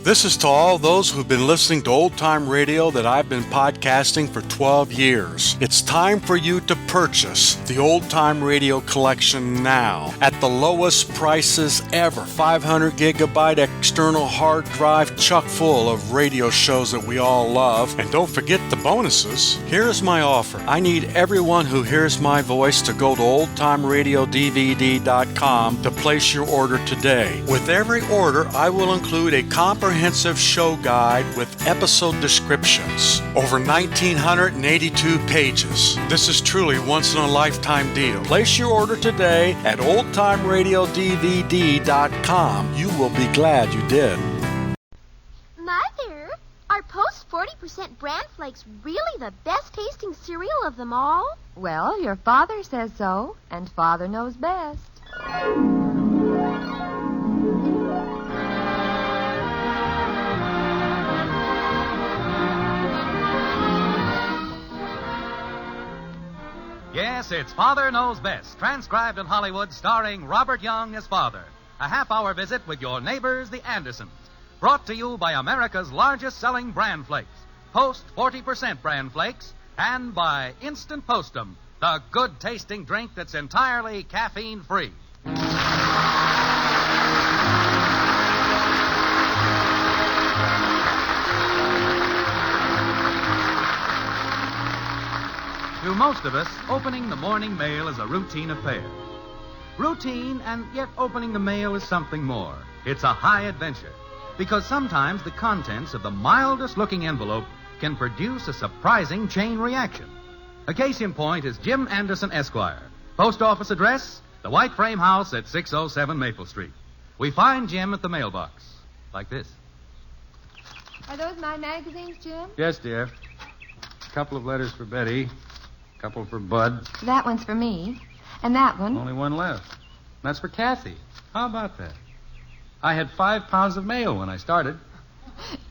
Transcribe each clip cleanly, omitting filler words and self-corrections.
This is to all those who've been listening to old-time radio that I've been podcasting for 12 years. It's time for you to purchase the old-time radio collection now at the lowest prices ever. 500 gigabyte external hard drive chock full of radio shows that we all love. And don't forget the bonuses. Here's my offer. I need everyone who hears my voice to go to oldtimeradiodvd.com to place your order today. With every order, I will include a comprehensive show guide with episode descriptions. Over 1,982 pages. This is truly once-in-a-lifetime deal. Place your order today at oldtimeradiodvd.com. You will be glad you did. Mother, are Post 40% bran flakes really the best-tasting cereal of them all? Well, your father says so, and Father knows best. Yes, it's Father Knows Best, transcribed in Hollywood, starring Robert Young as Father. A half-hour visit with your neighbors, the Andersons. Brought to you by America's largest-selling bran flakes, Post 40% bran flakes, and by Instant Postum, the good-tasting drink that's entirely caffeine-free. To most of us, opening the morning mail is a routine affair. Routine, and yet opening the mail is something more. It's a high adventure, because sometimes the contents of the mildest-looking envelope can produce a surprising chain reaction. A case in point is Jim Anderson, Esquire. Post office address, the White Frame House at 607 Maple Street. We find Jim at the mailbox, like this. Are those my magazines, Jim? Yes, dear. A couple of letters for Betty. A couple for Bud. That one's for me. And that one. Only one left. That's for Kathy. How about that? I had 5 pounds of mail when I started.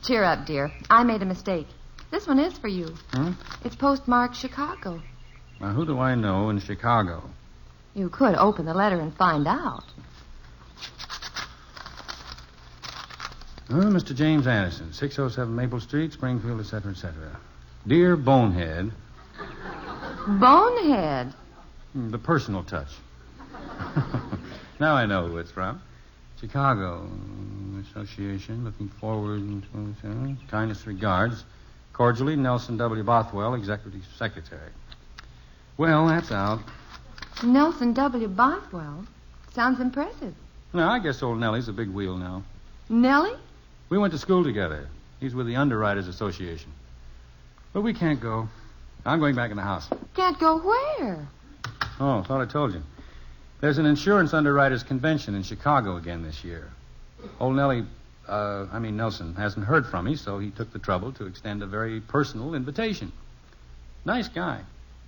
Cheer up, dear. I made a mistake. This one is for you. Hmm? It's postmarked Chicago. Now, who do I know in Chicago? You could open the letter and find out. Mr. James Anderson, 607 Maple Street, Springfield, etc., etc. Dear Bonehead. Bonehead? The personal touch. Now I know who it's from. Chicago Association, looking forward to kindest regards. Cordially, Nelson W. Bothwell, Executive Secretary. Well, that's out. Nelson W. Bothwell? Sounds impressive. No, I guess old Nellie's a big wheel now. Nellie? We went to school together. He's with the Underwriters Association. But we can't go. I'm going back in the house. Can't go where? Oh, thought I told you. There's an insurance underwriters convention in Chicago again this year. Old Nelson hasn't heard from me, so he took the trouble to extend a very personal invitation. Nice guy.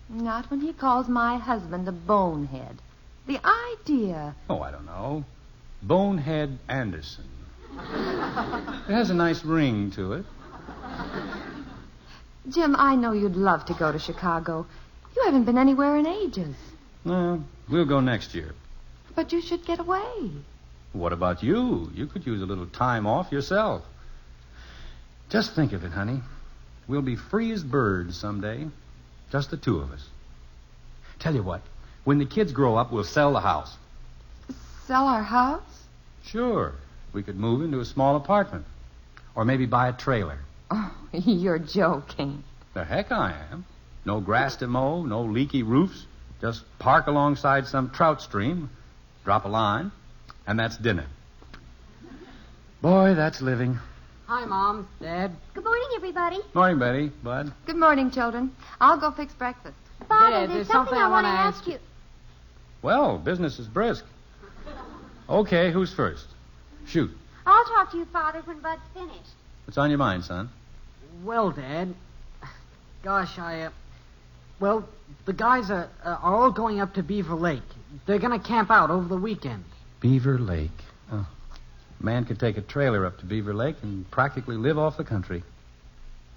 Not when he calls my husband a bonehead. The idea. Oh, I don't know. Bonehead Anderson. It has a nice ring to it. Jim, I know you'd love to go to Chicago. You haven't been anywhere in ages. No, we'll go next year. But you should get away. What about you? You could use a little time off yourself. Just think of it, honey. We'll be free as birds someday. Just the two of us. Tell you what, when the kids grow up, we'll sell the house. Sell our house? Sure. We could move into a small apartment. Or maybe buy a trailer. Oh, you're joking. The heck I am. No grass to mow, no leaky roofs. Just park alongside some trout stream, drop a line, and that's dinner. Boy, that's living. Hi, Mom, Dad. Good morning, everybody. Morning, Betty, Bud. Good morning, children. I'll go fix breakfast. Father, Dad, there's something I want to ask you. Well, business is brisk. Okay, who's first? Shoot. I'll talk to you, Father, when Bud's finished. What's on your mind, son? Well, Dad, gosh, well, the guys are all going up to Beaver Lake. They're going to camp out over the weekend. Beaver Lake. Oh. Man could take a trailer up to Beaver Lake and practically live off the country.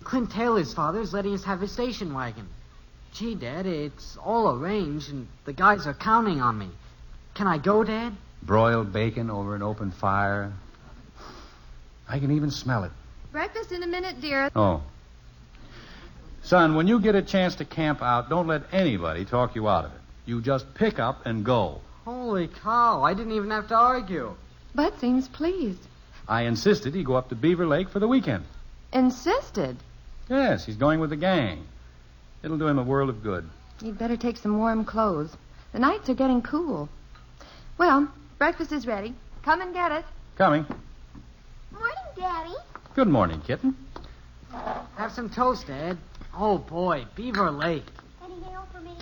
Clint Taylor's father's letting us have his station wagon. Gee, Dad, it's all arranged, and the guys are counting on me. Can I go, Dad? Broiled bacon over an open fire. I can even smell it. Breakfast in a minute, dear. Oh. Son, when you get a chance to camp out, don't let anybody talk you out of it. You just pick up and go. Holy cow, I didn't even have to argue. Bud seems pleased. I insisted he go up to Beaver Lake for the weekend. Insisted. Yes, he's going with the gang. It'll do him a world of good. You'd better take some warm clothes. The nights are getting cool. Well, breakfast is ready. Come and get it. Coming. Morning, Daddy. Good morning, kitten. Have some toast, Ed. Oh, boy, Beaver Lake. Any mail for me?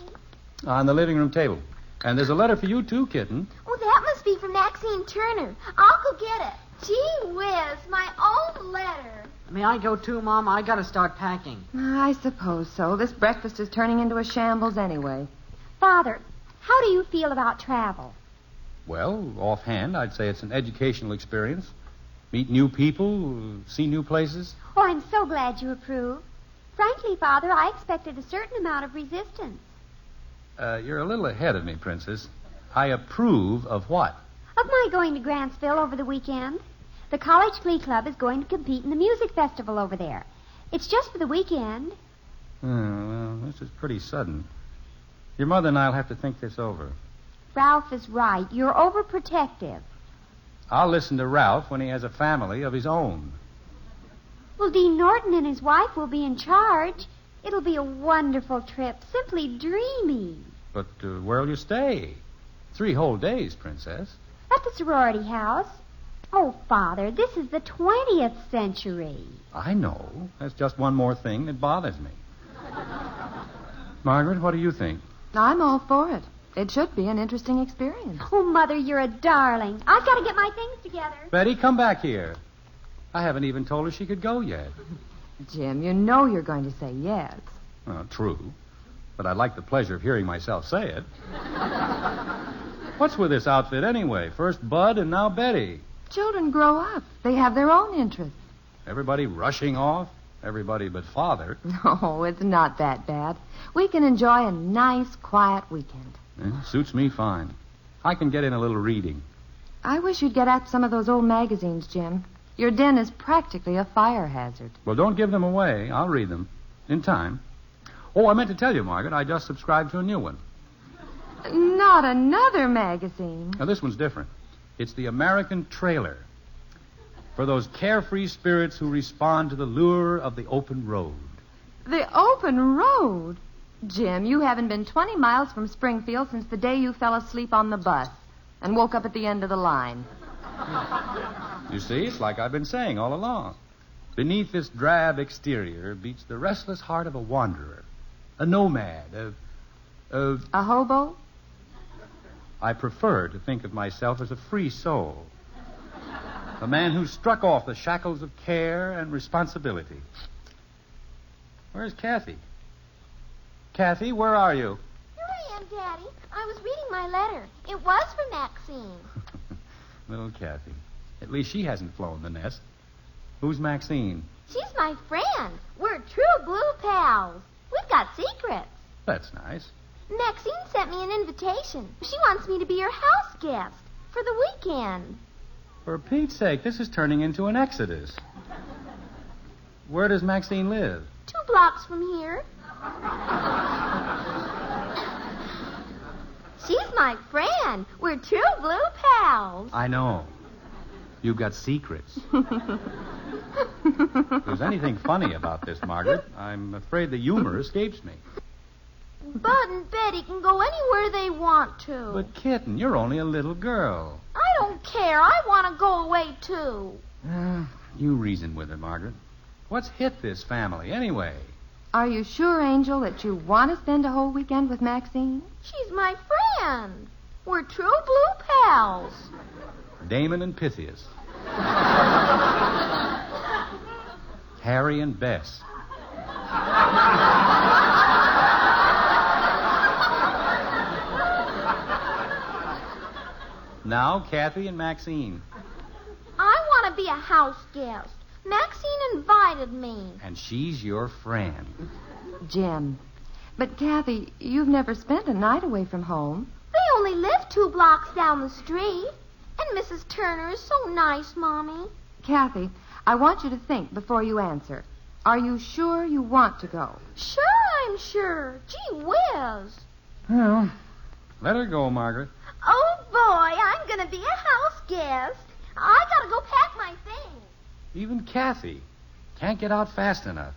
On the living room table. And there's a letter for you, too, kitten. Oh, that must be from Maxine Turner. I'll go get it. Gee whiz, my own letter. May I go too, Mom? I gotta start packing. I suppose so. This breakfast is turning into a shambles anyway. Father, how do you feel about travel? Well, offhand, I'd say it's an educational experience. Meet new people, see new places. Oh, I'm so glad you approve. Frankly, Father, I expected a certain amount of resistance. You're a little ahead of me, Princess. I approve of what? Of my going to Grantsville over the weekend. The College Glee Club is going to compete in the music festival over there. It's just for the weekend. Well, this is pretty sudden. Your mother and I'll have to think this over. Ralph is right. You're overprotective. I'll listen to Ralph when he has a family of his own. Well, Dean Norton and his wife will be in charge. It'll be a wonderful trip. Simply dreamy. But where'll you stay? 3 whole days, Princess. At the sorority house. Oh, Father, this is the 20th century. I know. That's just one more thing that bothers me. Margaret, what do you think? I'm all for it. It should be an interesting experience. Oh, Mother, you're a darling. I've got to get my things together. Betty, come back here. I haven't even told her she could go yet. Jim, you know you're going to say yes. True. But I'd like the pleasure of hearing myself say it. What's with this outfit anyway? First Bud and now Betty. Children grow up. They have their own interests. Everybody rushing off? Everybody but Father. No, it's not that bad. We can enjoy a nice, quiet weekend. Suits me fine. I can get in a little reading. I wish you'd get at some of those old magazines, Jim. Your den is practically a fire hazard. Well, don't give them away. I'll read them. In time. Oh, I meant to tell you, Margaret, I just subscribed to a new one. Not another magazine. Now, this one's different. It's the American Trailer. For those carefree spirits who respond to the lure of the open road. The open road? Jim, you haven't been 20 miles from Springfield since the day you fell asleep on the bus and woke up at the end of the line. You see, it's like I've been saying all along. Beneath this drab exterior beats the restless heart of a wanderer, a nomad, A hobo? I prefer to think of myself as a free soul. A man who struck off the shackles of care and responsibility. Where's Kathy? Kathy, where are you? Here I am, Daddy. I was reading my letter. It was from Maxine. Little Kathy. At least she hasn't flown the nest. Who's Maxine? She's my friend. We're true blue pals. We've got secrets. That's nice. Maxine sent me an invitation. She wants me to be her house guest for the weekend. For Pete's sake, this is turning into an exodus. Where does Maxine live? 2 blocks from here. She's my friend. We're true blue pals. I know. You've got secrets. If there's anything funny about this, Margaret, I'm afraid the humor escapes me. Bud and Betty can go anywhere they want to. But, Kitten, you're only a little girl. I don't care. I want to go away, too. You reason with her, Margaret. What's hit this family, anyway? Are you sure, Angel, that you want to spend a whole weekend with Maxine? She's my friend. We're true blue pals. Damon and Pythias. Harry and Bess. Now, Kathy and Maxine. I want to be a house guest. Maxine invited me. And she's your friend. Jim. But, Kathy, you've never spent a night away from home. They only live 2 blocks down the street. And Mrs. Turner is so nice, Mommy. Kathy, I want you to think before you answer. Are you sure you want to go? Sure, I'm sure. Gee whiz. Well, let her go, Margaret. Oh, boy, I'm going to be a house guest. I got to go pack my things. Even Kathy can't get out fast enough.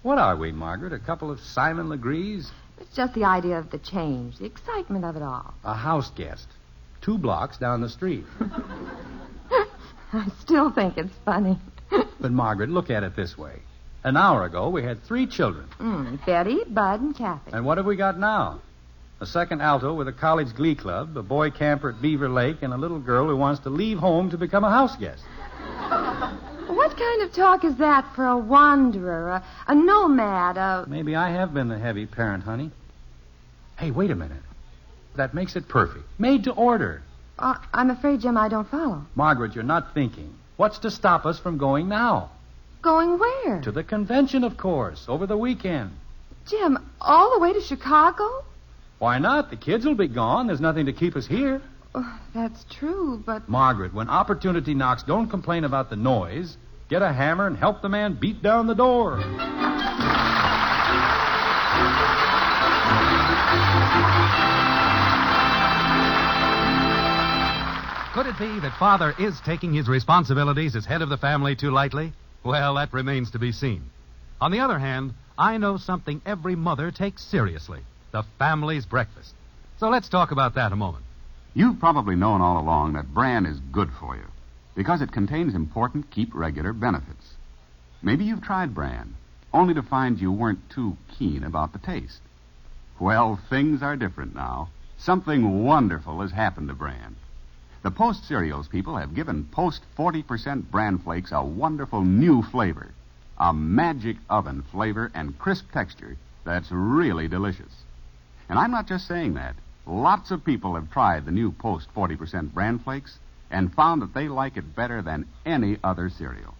What are we, Margaret? A couple of Simon Legrees? It's just the idea of the change, the excitement of it all. A house guest. 2 blocks down the street. I still think it's funny. But, Margaret, look at it this way. An hour ago, we had 3 children. Betty, Bud, and Kathy. And what have we got now? A second alto with a college glee club, a boy camper at Beaver Lake, and a little girl who wants to leave home to become a house guest. What kind of talk is that for a wanderer, a nomad, Maybe I have been the heavy parent, honey. Hey, wait a minute. That makes it perfect. Made to order. I'm afraid, Jim, I don't follow. Margaret, you're not thinking. What's to stop us from going now? Going where? To the convention, of course, over the weekend. Jim, all the way to Chicago? Why not? The kids will be gone. There's nothing to keep us here. Oh, that's true, but... Margaret, when opportunity knocks, don't complain about the noise. Get a hammer and help the man beat down the door. Could it be that Father is taking his responsibilities as head of the family too lightly? Well, that remains to be seen. On the other hand, I know something every mother takes seriously: the family's breakfast. So let's talk about that a moment. You've probably known all along that bran is good for you because it contains important keep regular benefits. Maybe you've tried bran, only to find you weren't too keen about the taste. Well, things are different now. Something wonderful has happened to bran. The Post Cereals people have given Post 40% bran flakes a wonderful new flavor, a magic oven flavor and crisp texture that's really delicious. And I'm not just saying that. Lots of people have tried the new Post 40% bran flakes and found that they like it better than any other cereal.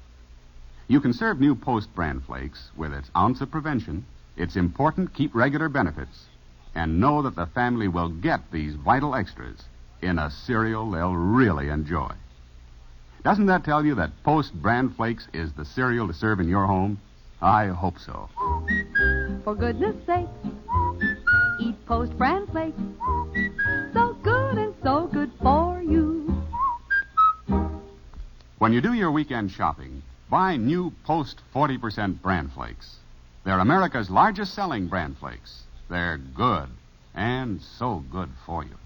You can serve new Post bran flakes with its ounce of prevention, its important keep regular benefits, and know that the family will get these vital extras in a cereal they'll really enjoy. Doesn't that tell you that Post bran flakes is the cereal to serve in your home? I hope so. For goodness sake, eat Post bran flakes. So good and so good for you. When you do your weekend shopping, buy new Post 40% bran flakes. They're America's largest selling bran flakes. They're good and so good for you.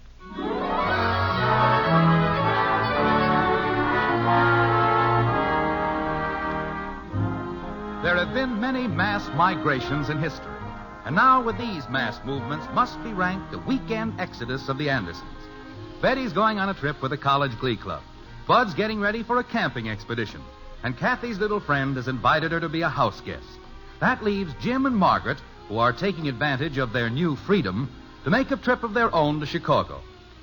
There have been many mass migrations in history. And now with these mass movements must be ranked the weekend exodus of the Andersons. Betty's going on a trip with a college glee club. Bud's getting ready for a camping expedition. And Kathy's little friend has invited her to be a house guest. That leaves Jim and Margaret, who are taking advantage of their new freedom, to make a trip of their own to Chicago.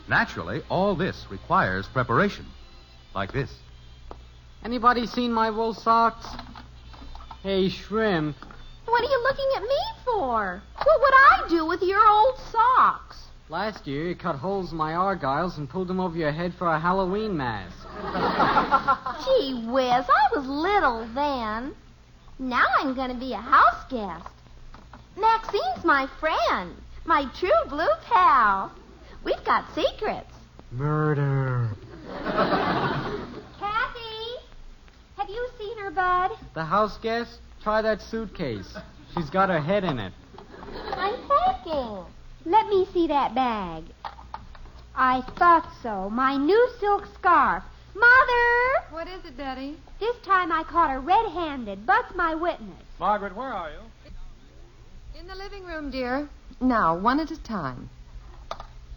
Naturally, all this requires preparation. Like this. Anybody seen my wool socks? Hey, Shrimp. What are you looking at me for? What would I do with your old socks? Last year you cut holes in my argyles and pulled them over your head for a Halloween mask. Gee whiz, I was little then. Now I'm going to be a house guest. Maxine's my friend, my true blue pal. We've got secrets. Murder. Kathy, have you seen her, Bud? The house guest? Try that suitcase. She's got her head in it. I'm packing. Let me see that bag. I thought so. My new silk scarf. Mother! What is it, Betty? This time I caught her red-handed. Bud's my witness. Margaret, where are you? In the living room, dear. Now, one at a time.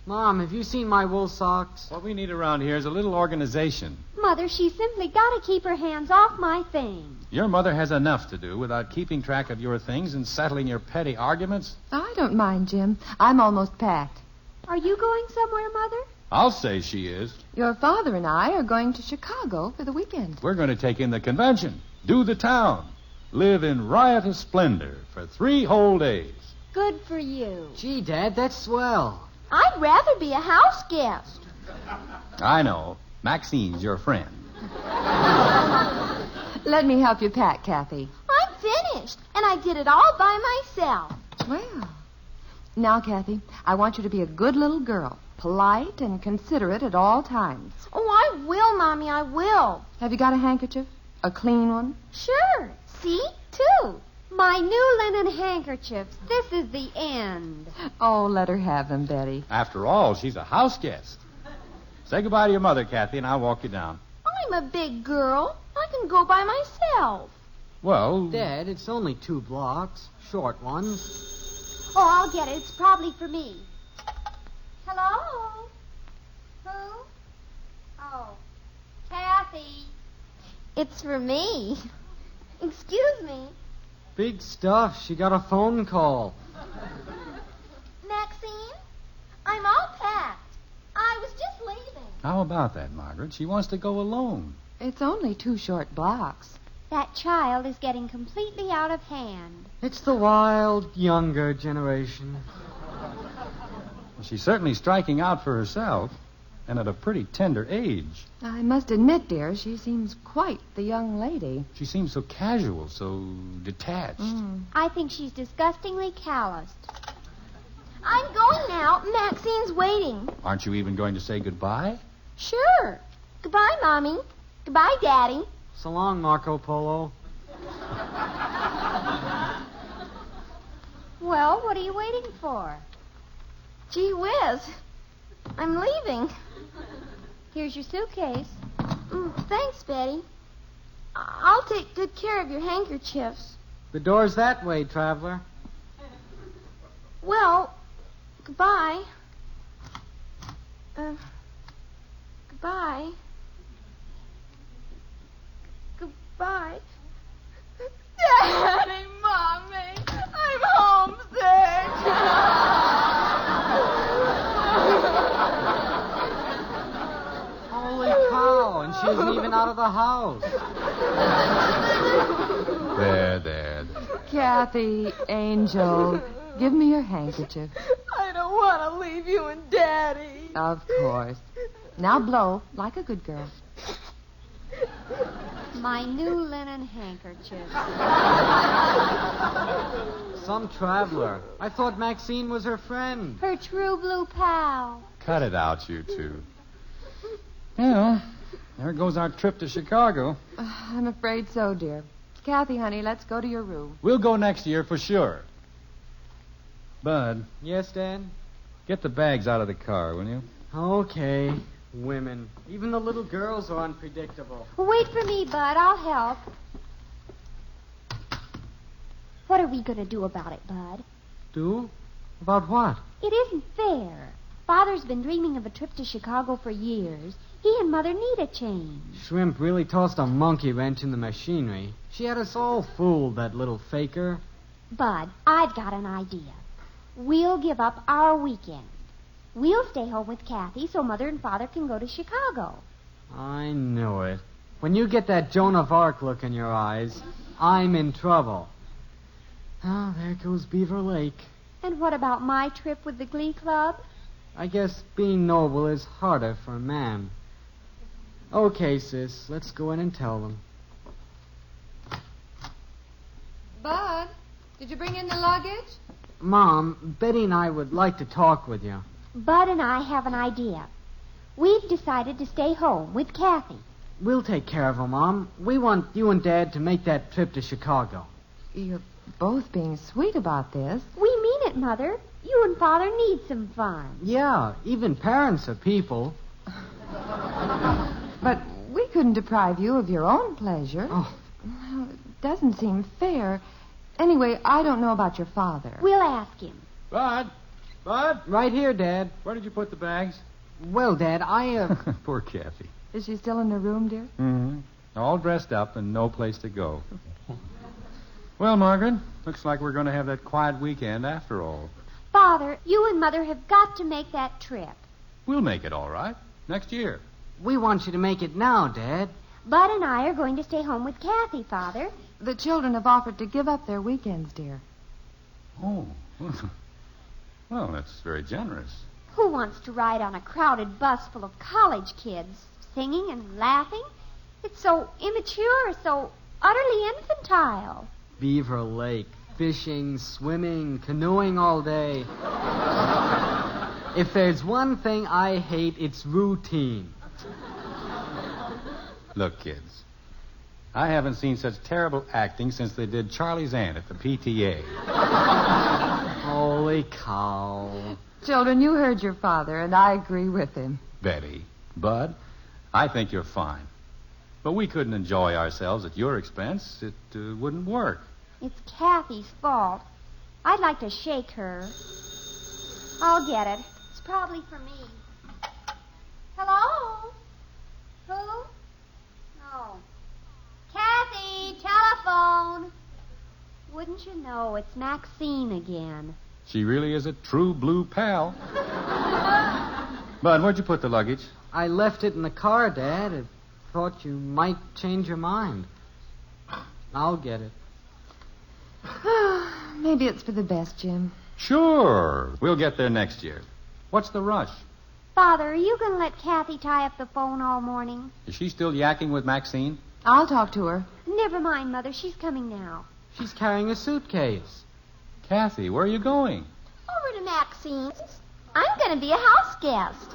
Mom, have you seen my wool socks? What we need around here is a little organization. Mother, she's simply got to keep her hands off my things. Your mother has enough to do without keeping track of your things and settling your petty arguments. I don't mind, Jim. I'm almost packed. Are you going somewhere, Mother? I'll say she is. Your father and I are going to Chicago for the weekend. We're going to take in the convention, do the town, live in riotous splendor for 3 whole days. Good for you. Gee, Dad, that's swell. I'd rather be a house guest. I know. Maxine's your friend. Let me help you pack, Kathy. I'm finished, and I did it all by myself. Well, now, Kathy, I want you to be a good little girl, polite and considerate at all times. Oh, I will, Mommy, I will. Have you got a handkerchief? A clean one? Sure. See? Two. My new linen handkerchiefs. This is the end. Oh, let her have them, Betty. After all, she's a house guest. Say goodbye to your mother, Kathy, and I'll walk you down. I'm a big girl. I can go by myself. Well... Dad, it's only 2 blocks. Short ones. Oh, I'll get it. It's probably for me. Hello? Who? Oh, Kathy. It's for me. Excuse me. Big stuff. She got a phone call. Maxine, I'm all packed. I was just leaving. How about that, Margaret? She wants to go alone. It's only 2 short blocks. That child is getting completely out of hand. It's the wild, younger generation. Well, she's certainly striking out for herself, and at a pretty tender age. I must admit, dear, she seems quite the young lady. She seems so casual, so detached. I think she's disgustingly calloused. I'm going now. Maxine's waiting. Aren't you even going to say goodbye? Sure. Goodbye, Mommy. Goodbye, Daddy. So long, Marco Polo. Well, what are you waiting for? Gee whiz. I'm leaving. Here's your suitcase. Thanks, Betty. I'll take good care of your handkerchiefs. The door's that way, traveler. Well, goodbye. Goodbye. Goodbye. Daddy, Mommy, I'm homesick. Holy cow, and she isn't even out of the house. There. Kathy, angel, give me your handkerchief. I don't want to leave you and Daddy. Of course. Now blow like a good girl. My new linen handkerchief. Some traveler. I thought Maxine was her friend. Her true blue pal. Cut it out, you two. Well, there goes our trip to Chicago. I'm afraid so, dear. Kathy, honey, let's go to your room. We'll go next year for sure. Bud, Yes, Dad? get the bags out of the car, will you? Okay. Women. Even the little girls are unpredictable. Wait for me, Bud. I'll help. What are we going to do about it, Bud? Do? About what? It isn't fair. Father's been dreaming of a trip to Chicago for years. He and Mother need a change. Shrimp really tossed a monkey wrench in the machinery. She had us all fooled, that little faker. Bud, I've got an idea. We'll give up our weekend. We'll stay home with Kathy so Mother and Father can go to Chicago. I knew it. When you get that Joan of Arc look in your eyes, I'm in trouble. Oh, there goes Beaver Lake. And what about my trip with the Glee Club? I guess being noble is harder for a man. Okay, sis, let's go in and tell them. Bud, did you bring in the luggage? Mom, Betty and I would like to talk with you. Bud and I have an idea. We've decided to stay home with Kathy. We'll take care of her, Mom. We want you and Dad to make that trip to Chicago. You're both being sweet about this. We mean it, Mother. You and Father need some fun. Yeah, even parents are people. But we couldn't deprive you of your own pleasure. Oh. Well, it doesn't seem fair. Anyway, I don't know about your father. We'll ask him. Bud? Right here, Dad. Where did you put the bags? Well, Dad, Poor Kathy. Is she still in her room, dear? Mm-hmm. All dressed up and no place to go. Well, Margaret, looks like we're going to have that quiet weekend after all. Father, you and Mother have got to make that trip. We'll make it all right. Next year. we want you to make it now, Dad. Bud and I are going to stay home with Kathy, Father. The children have offered to give up their weekends, dear. Oh. Well, that's very generous. Who wants to ride on a crowded bus full of college kids, singing and laughing? It's so immature, so Utterly infantile. Beaver Lake. Fishing, swimming, canoeing all day. If there's one thing I hate, it's routine. Look, kids, I haven't seen such terrible acting since they did Charlie's Aunt at the PTA. Holy cow. Children, you heard your father, and I agree with him. Betty, Bud, I think you're fine. But we couldn't enjoy ourselves at your expense. It wouldn't work. It's Kathy's fault. I'd like to shake her. I'll get it. It's probably for me. Hello? Who? Oh. Kathy, telephone. Wouldn't you know, it's Maxine again. She really is a true blue pal. Bud, where'd you put the luggage? I left it in the car, Dad. I thought you might change your mind. I'll get it. Maybe it's for the best, Jim. Sure. We'll get there next year. What's the rush? Father, are you going to let Kathy tie up the phone all morning? Is she still yakking with Maxine? I'll talk to her. Never mind, Mother. She's coming now. She's carrying a suitcase. Kathy, where are you going? Over to Maxine's. I'm going to be a house guest.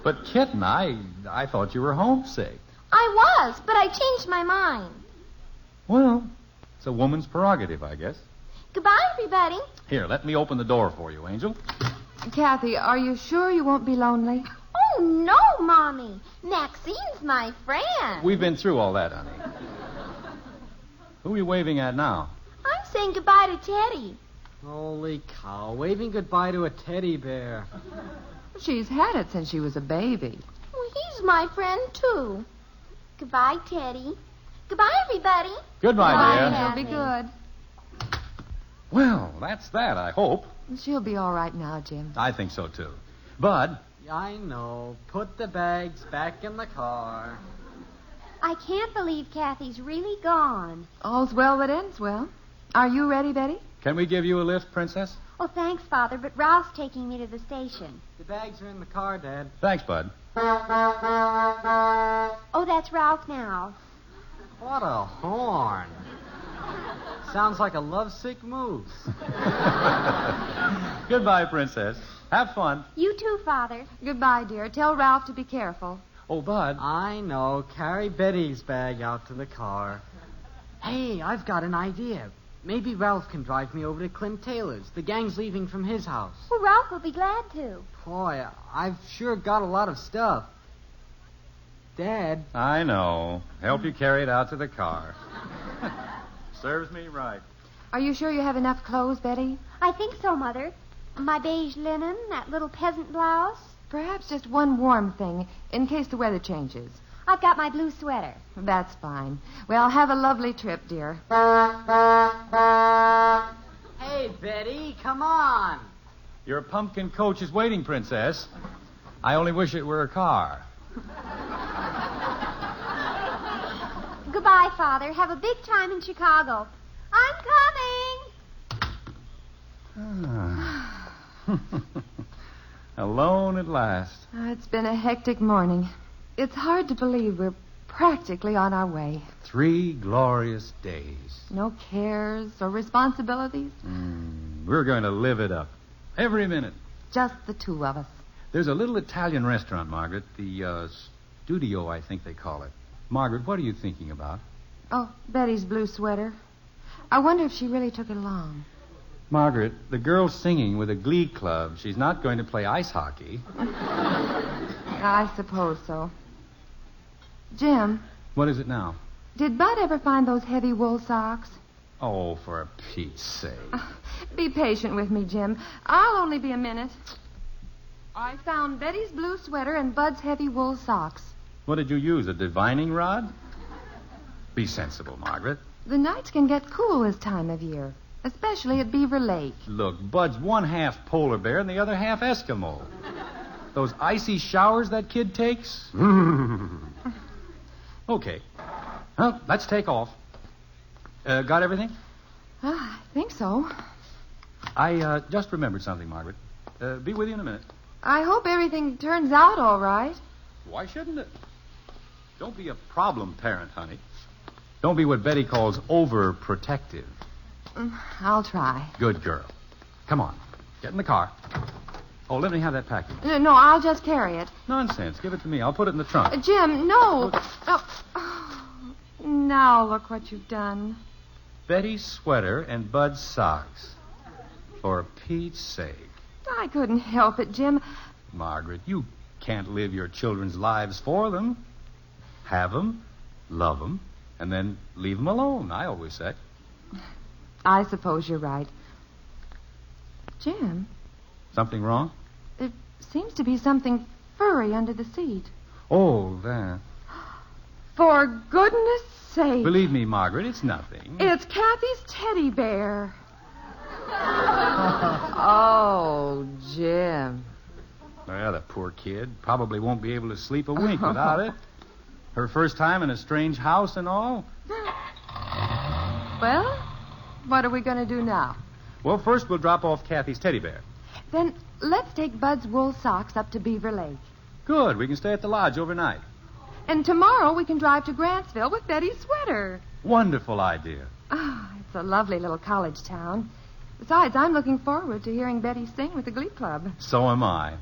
But, Kitten, I thought you were homesick. I was, but I changed my mind. Well, it's a woman's prerogative, I guess. Goodbye, everybody. Here, let me open the door for you, Angel. Kathy, are you sure you won't be lonely? Oh, no, Mommy. Maxine's my friend. We've been through all that, honey. Who are you waving at now? I'm saying goodbye to Teddy. Holy cow. Waving goodbye to a teddy bear. She's had it since she was a baby. Well, he's my friend, too. Goodbye, Teddy. Goodbye, everybody. Goodbye, dear. She'll be good. Well, that's that, I hope. She'll be all right now, Jim. I think so, too. Bud, I know. Put the bags back in the car. I can't believe Kathy's really gone. All's well that ends well. Are you ready, Betty? can we give you a lift, Princess? Oh, thanks, Father, but Ralph's taking me to the station. The bags are in the car, Dad. Thanks, Bud. Oh, that's Ralph now. What a horn. Sounds like a lovesick moose. Goodbye, Princess. Have fun. You too, Father. Goodbye, dear. Tell Ralph to be careful. Oh, Bud. I know. Carry Betty's bag out to the car. Hey, I've got an idea. Maybe Ralph can drive me over to Clint Taylor's. The gang's leaving from his house. Well, Ralph will be glad to. Boy, I've sure got a lot of stuff. Dad. I know. Help you carry it out to the car. Serves me right. Are you sure you have enough clothes, Betty? I think so, Mother. My beige linen, that little peasant blouse. Perhaps just one warm thing, in case the weather changes. I've got my blue sweater. That's fine. Well, have a lovely trip, dear. Hey, Betty, come on. Your pumpkin coach is waiting, Princess. I only wish it were a car. Goodbye, Father. Have a big time in Chicago. I'm coming. Alone at last. It's been a hectic morning. It's hard to believe we're practically on our way. 3 glorious days. No cares or responsibilities. We're going to live it up. Every minute. Just the two of us. There's a little Italian restaurant, Margaret. The Studio, I think they call it. Margaret, what are you thinking about? Oh, Betty's blue sweater. I wonder if she really took it along. Margaret, the girl's singing with a glee club. She's not going to play ice hockey. I suppose so. Jim, What is it now? did Bud ever find those heavy wool socks? Oh, for Pete's sake. Be patient with me, Jim. I'll only be a minute. I found Betty's blue sweater and Bud's heavy wool socks. What did you use, a divining rod? Be sensible, Margaret. The nights can get cool this time of year, especially at Beaver Lake. Look, Bud's one half polar bear and the other half Eskimo. Those icy showers that kid takes? Okay. Well, let's take off. Got everything? I think so. I just remembered something, Margaret. Be with you in a minute. I hope everything turns out all right. Why shouldn't it? Don't be a problem parent, honey. Don't be what Betty calls overprotective. I'll try. Good girl. Come on. Get in the car. Oh, let me have that package. No, I'll just carry it. Nonsense. Give it to me. I'll put it in the trunk. Jim, no. Oh, now look what you've done. Betty's sweater and Bud's socks. For Pete's sake. I couldn't help it, Jim. Margaret, you can't live your children's lives for them. Have them, love them, and then leave them alone, I always say. I suppose you're right. Jim, Something wrong? there seems to be something furry under the seat. Oh, that. For goodness sake. Believe me, Margaret, it's nothing. It's Kathy's teddy bear. Oh, Jim. Well, the poor kid probably won't be able to sleep a wink without it. Her first time in a strange house and all. Well, what are we going to do now? Well, first we'll drop off Kathy's teddy bear. Then let's take Bud's wool socks up to Beaver Lake. Good. We can stay at the lodge overnight. And tomorrow we can drive to Grantsville with Betty's sweater. Wonderful idea. Ah, it's a lovely little college town. Besides, I'm looking forward to hearing Betty sing with the Glee Club. So am I.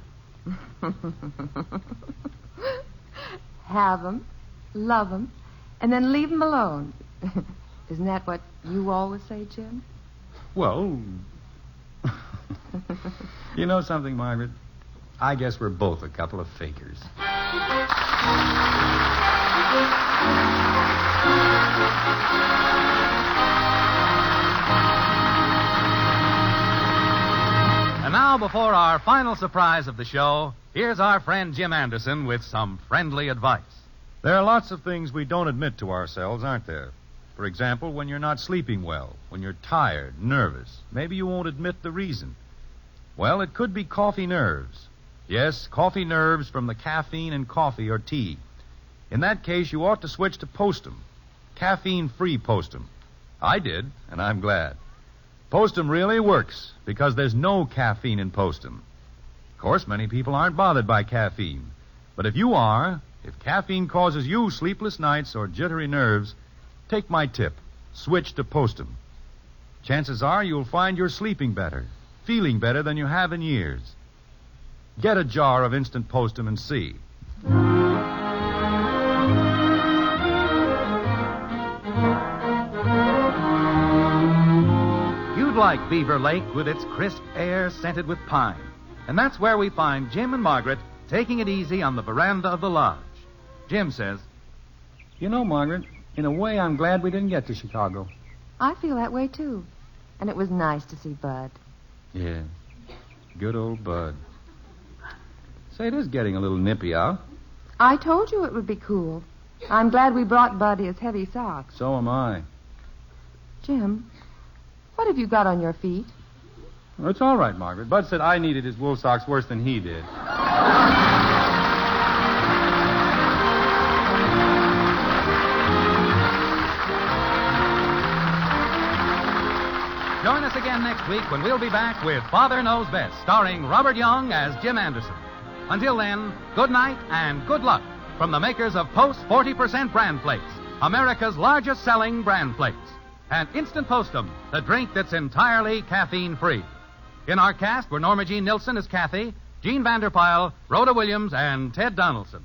Have 'em, love 'em, and then leave 'em alone. Isn't that what you always say, Jim? Well, you know something, Margaret? I guess we're both a couple of fakers. And now, before our final surprise of the show, here's our friend Jim Anderson with some friendly advice. There are lots of things we don't admit to ourselves, aren't there? For example, when you're not sleeping well, when you're tired, nervous, maybe you won't admit the reason. Well, it could be coffee nerves. Yes, coffee nerves from the caffeine in coffee or tea. In that case, you ought to switch to Postum. Caffeine-free Postum. I did, and I'm glad. Postum really works because there's no caffeine in Postum. Of course, many people aren't bothered by caffeine. But if you are, if caffeine causes you sleepless nights or jittery nerves, take my tip. Switch to Postum. Chances are you'll find you're sleeping better, feeling better than you have in years. Get a jar of instant Postum and see. You'd like Beaver Lake with its crisp air scented with pine. And that's where we find Jim and Margaret taking it easy on the veranda of the lodge. Jim says, You know, Margaret, in a way, I'm glad we didn't get to Chicago. I feel that way, too. And it was nice to see Bud. Yeah. Good old Bud. Say, it is getting a little nippy out. I told you it would be cool. I'm glad we brought Bud his heavy socks. So am I. Jim, what have you got on your feet? Well, it's all right, Margaret. Bud said I needed his wool socks worse than he did. join us again next week when we'll be back with Father Knows Best, starring Robert Young as Jim Anderson. Until then, good night and good luck from the makers of Post 40% Bran Flakes, America's largest selling bran flakes. And Instant Postum, the drink that's entirely caffeine-free. In our cast were Norma Jean Nilsson as Kathy, Gene Vanderpyle, Rhoda Williams, and Ted Donaldson.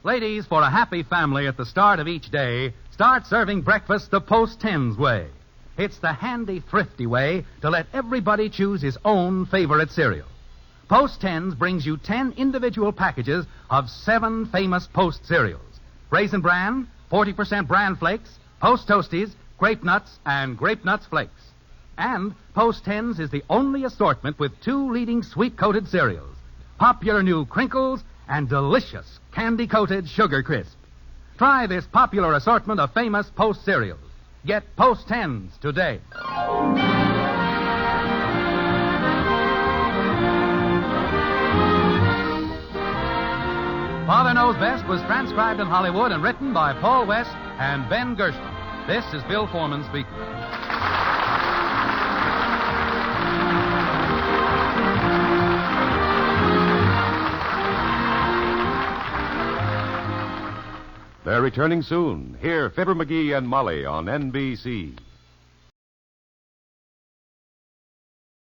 Ladies, for a happy family at the start of each day, start serving breakfast the Post 10's way. It's the handy, thrifty way to let everybody choose his own favorite cereal. Post 10's brings you 10 individual packages of 7 famous Post cereals. Raisin Bran, 40% Bran Flakes, Post Toasties, Grape Nuts, and Grape Nuts Flakes. And Post 10's is the only assortment with 2 leading sweet-coated cereals, popular new Crinkles and delicious candy-coated Sugar Crisp. Try this popular assortment of famous Post cereals. Get Post 10's today. Father Knows Best was transcribed in Hollywood and written by Paul West and Ben Gershman. This is Bill Foreman speaking. They're returning soon. Hear Fibber McGee and Molly on NBC.